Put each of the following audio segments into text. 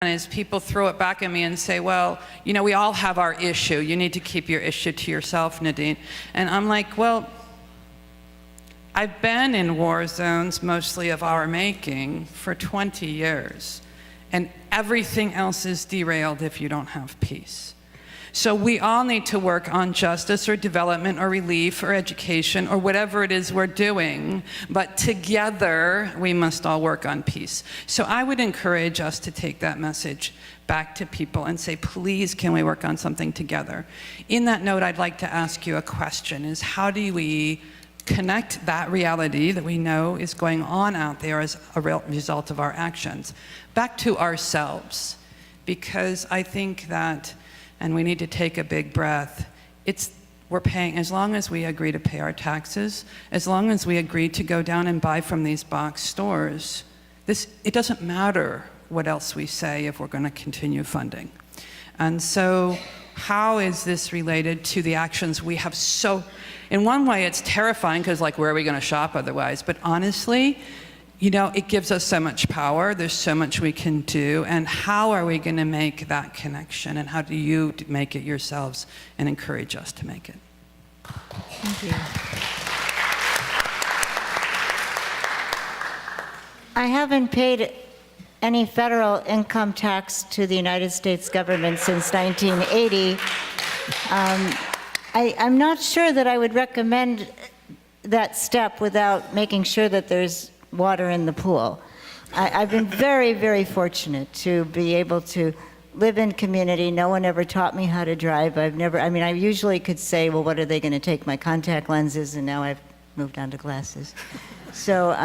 is people throw it back at me and say, well, you know, we all have our issue. You need to keep your issue to yourself, Nadine. And I'm like, well, I've been in war zones, mostly of our making, for 20 years. And everything else is derailed if you don't have peace. So we all need to work on justice or development or relief or education or whatever it is we're doing, but together we must all work on peace. So I would encourage us to take that message back to people and say, please, can we work on something together? In that note, I'd like to ask you a question, is how do we connect that reality that we know is going on out there as a result of our actions back to ourselves? Because I think that, and we need to take a big breath, we're paying, as long as we agree to pay our taxes, as long as we agree to go down and buy from these box stores, it doesn't matter what else we say if we're going to continue funding. And so how is this related to the actions we have? So in one way it's terrifying, because like, where are we going to shop otherwise? But honestly, you know, it gives us so much power. There's so much we can do. And how are we going to make that connection? And how do you make it yourselves and encourage us to make it? Thank you. I haven't paid any federal income tax to the United States government since 1980. I'm not sure that I would recommend that step without making sure that there's water in the pool. I've been very, very fortunate to be able to live in community. No one ever taught me how to drive. I usually could say, well, what are they going to take, my contact lenses? And now I've moved on to glasses. So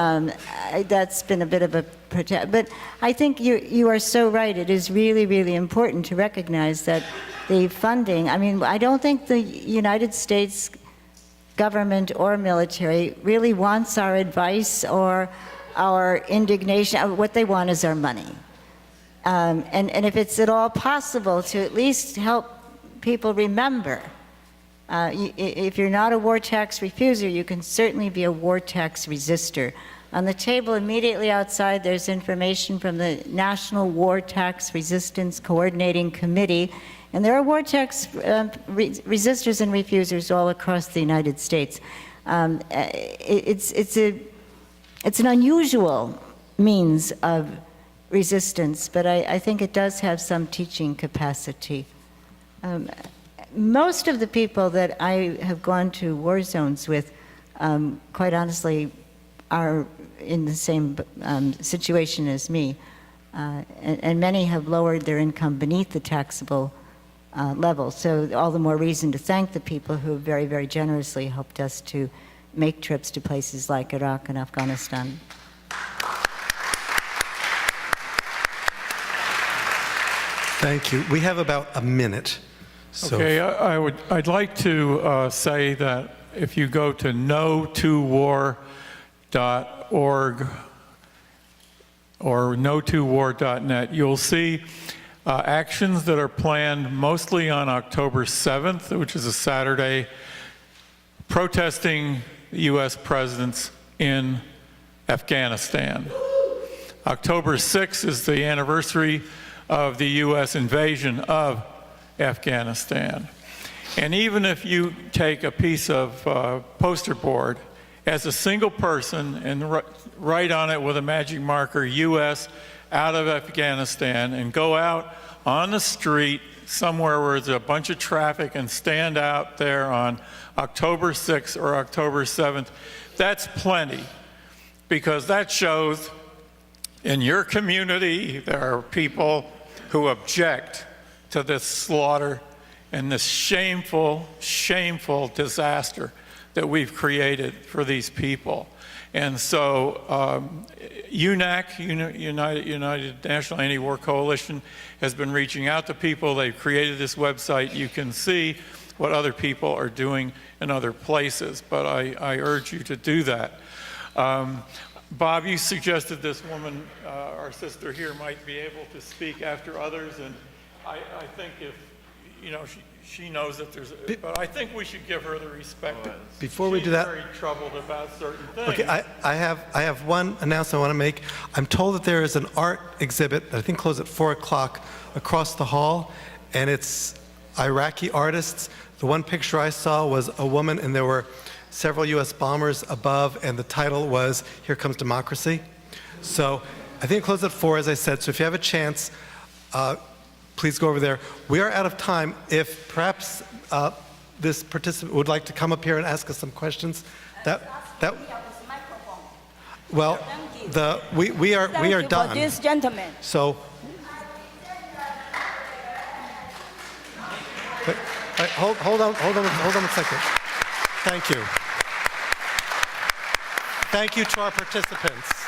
that's been a bit of a protect. But I think you are so right. It is really, really important to recognize that the funding, I don't think the United States government or military really wants our advice or our indignation. What they want is our money. And if it's at all possible to at least help people remember, if you're not a war tax refuser, you can certainly be a war tax resistor. On the table immediately outside, there's information from the National War Tax Resistance Coordinating Committee. And there are war tax resistors and refusers all across the United States. It's an unusual means of resistance, but I think it does have some teaching capacity. Most of the people that I have gone to war zones with, quite honestly, are in the same situation as me. And many have lowered their income beneath the taxable level. So all the more reason to thank the people who very, very generously helped us to make trips to places like Iraq and Afghanistan. Thank you. We have about a minute. So. Okay, I'd like to say that if you go to no2war.org or no2war.net, you'll see actions that are planned mostly on October 7th, which is a Saturday, protesting the U.S. presence in Afghanistan. October 6th is the anniversary of the U.S. invasion of Afghanistan. And even if you take a piece of poster board as a single person and write on it with a magic marker, U.S. out of Afghanistan, and go out on the street somewhere where there's a bunch of traffic and stand out there on October 6th or October 7th, that's plenty, because that shows in your community there are people who object to this slaughter and this shameful, shameful disaster that we've created for these people. And so UNAC, United National Anti-War Coalition, has been reaching out to people. They've created this website. You can see what other people are doing in other places, but I urge you to do that. Bob, you suggested this woman, our sister here, might be able to speak after others, and I think if she knows that there's, but I think we should give her the respect. Before we do that- She's very troubled about certain things. Okay, I have one announcement I want to make. I'm told that there is an art exhibit that I think closes at 4 o'clock across the hall, and it's Iraqi artists. The one picture I saw was a woman, and there were several U.S. bombers above, and the title was "Here Comes Democracy." So I think it closes at 4, as I said. So if you have a chance, please go over there. We are out of time. If perhaps this participant would like to come up here and ask us some questions, well, we are Thank you done. for this gentleman. So, but, hold on a second. Thank you. Thank you to our participants.